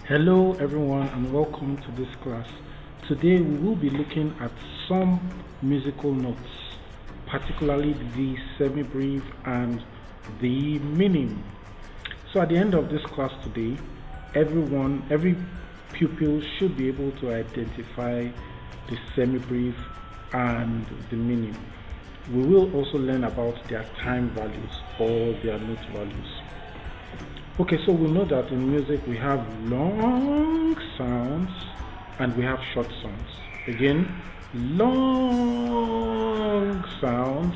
Hello everyone and welcome to this class. Today we will be looking at some musical notes, particularly the semibreve and the minim. So at the end of this class today, every pupil should be able to identify the semibreve and the minim. We will also learn about their time values or their note values. Okay, so we know that in music we have long sounds and we have short sounds. Again, long sounds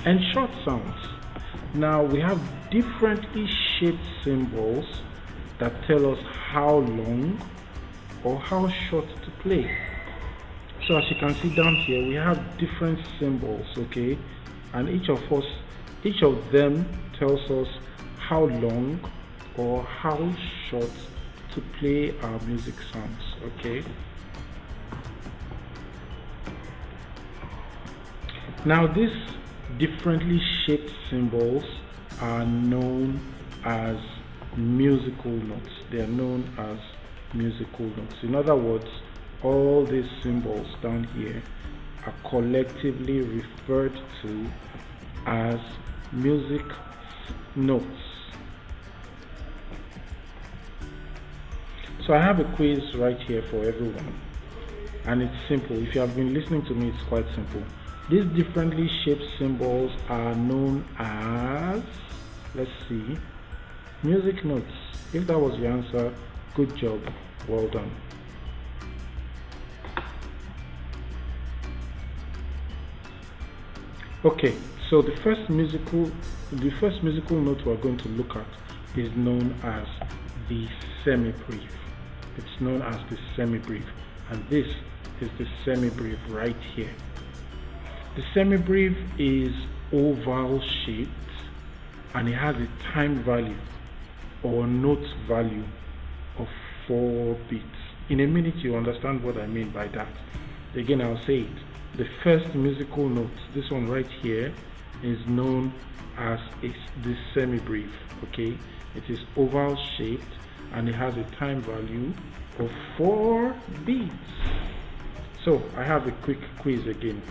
and short sounds. Now we have differently shaped symbols that tell us how long or how short to play. So as you can see down here, we have different symbols, okay? And each of them tells us how long or how short to play our music sounds, okay? Now these differently shaped symbols are known as musical notes. They are known as musical notes. In other words, all these symbols down here are collectively referred to as music notes. So I have a quiz right here for everyone, and it's simple. If you have been listening to me, it's quite simple. These differently shaped symbols are known as, let's see, music notes. If that was your answer, good job, well done. Okay, so the first musical note we're going to look at is known as the semibreve. It's known as the semibreve, and this is the semibreve right here. The semibreve is oval shaped and it has a time value or note value of 4 beats. In a minute you understand what I mean by that. Again, I'll say it. The first musical note, this one right here, is known as the semibreve, okay? It is oval shaped and it has a time value of 4 beats. So I have a quick quiz again.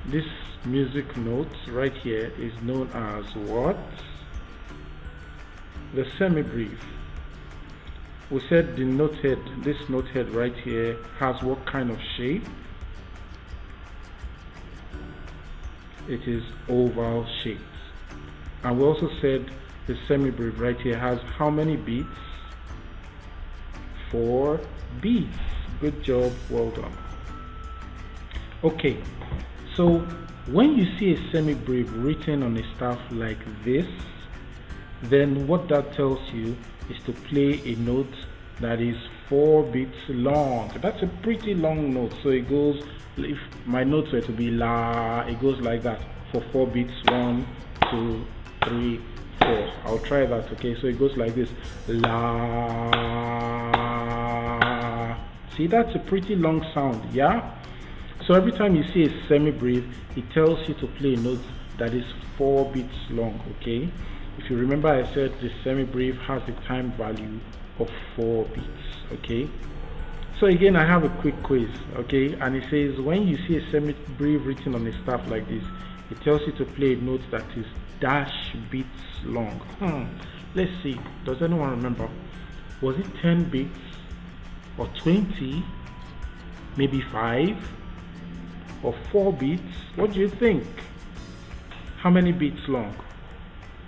This music note right here is known as what? The semibreve. We said the note head, this note head right here, has what kind of shape? It is oval shaped. And we also said the semibreve right here has how many beats? 4 beats. Good job, well done. Okay, so when you see a semibreve written on a staff like this, then what that tells you is to play a note that is 4 beats long. That's a pretty long note. So it goes, if my notes were to be la, it goes like that for 4 beats. 1, 2, 3, 4. I'll try that, okay? So it goes like this, la. See, that's a pretty long sound, yeah? So every time you see a semibreve, it tells you to play a note that is 4 beats long, okay? If you remember, I said the semibreve has a time value of 4 beats, okay? So again, I have a quick quiz, okay? And it says when you see a semibreve written on a staff like this, it tells you to play a note that is dash beats long. Let's see, does anyone remember? Was it 10 beats or 20, maybe 5 or 4 beats? What do you think? How many beats long?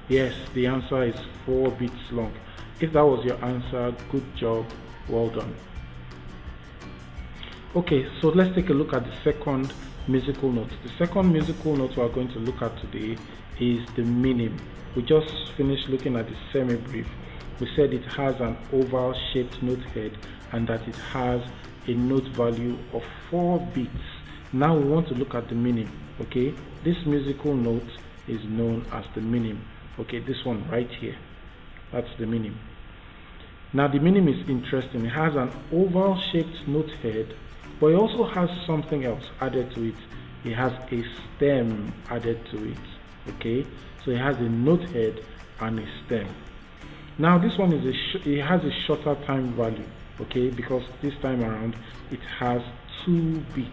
Yes, the answer is 4 beats long. If that was your answer, good job, well done. Okay, so let's take a look at the second musical note. The second musical note we are going to look at today is the minim. We just finished looking at the semibreve. We said it has an oval shaped note head and that it has a note value of 4 beats. Now we want to look at the minim, okay? This musical note is known as the minim. Okay, this one right here, that's the minim. Now the minim is interesting. It has an oval shaped note head, but it also has something else added to it. It has a stem added to it, okay? So it has a note head and a stem. Now this one is it has a shorter time value, okay, because this time around it has 2 bits.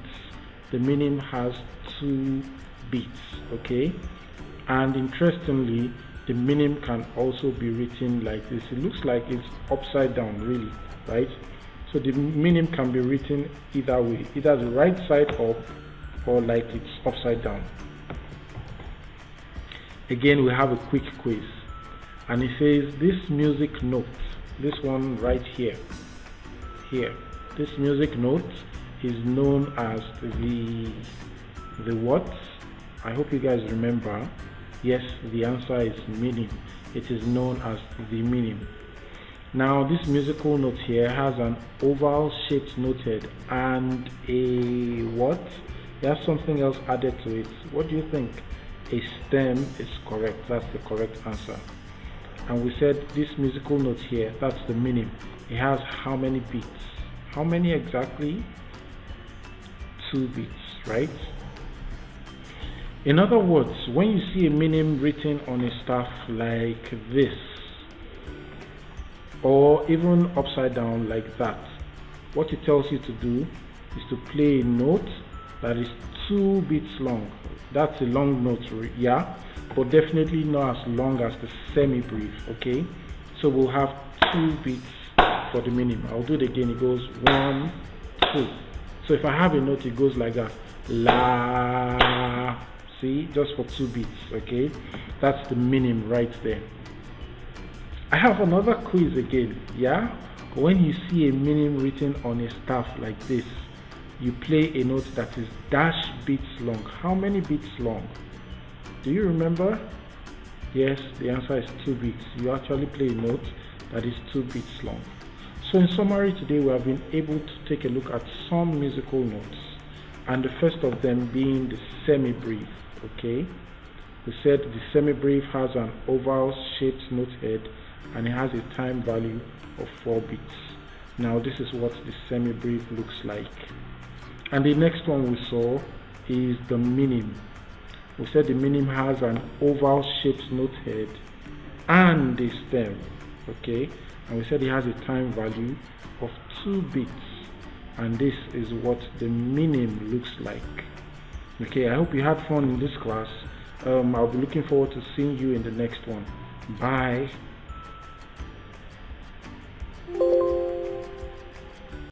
The minim has 2 bits, okay. And interestingly, the minim can also be written like this. It looks like it's upside down, really, right? So the minim can be written either way, either the right side up or like it's upside down. Again, we have a quick quiz, and it says this music note, this one right here, this music note is known as the what? I hope you guys remember. Yes, the answer is minim. It is known as the minim. Now this musical note here has an oval shaped noted and a what? There's something else added to it. What do you think? A stem is correct. That's the correct answer. And we said this musical note here, that's the minim. It has how many beats? How many exactly? 2 beats, right? In other words, when you see a minim written on a staff like this, or even upside down like that, what it tells you to do is to play a note that is 2 beats long. That's a long note, yeah, but definitely not as long as the semibreve, okay? So we'll have 2 beats for the minim. I'll do it again. It goes 1, 2. So if I have a note, it goes like that. La. See, just for 2 beats, okay? That's the minim right there. I have another quiz again, yeah? When you see a minim written on a staff like this, you play a note that is dash beats long. How many beats long? Do you remember? Yes, the answer is 2 beats. You actually play a note that is 2 beats long. So in summary, today we have been able to take a look at some musical notes, and the first of them being the semibreve. Okay, we said the semibreve has an oval shaped note head and it has a time value of 4 bits. Now this is what the semibreve looks like. And the next one we saw is the minim. We said the minim has an oval shaped note head and a stem, okay, and we said it has a time value of 2 bits, and this is what the minim looks like. Okay, I hope you had fun in this class. I'll be looking forward to seeing you in the next one. Bye.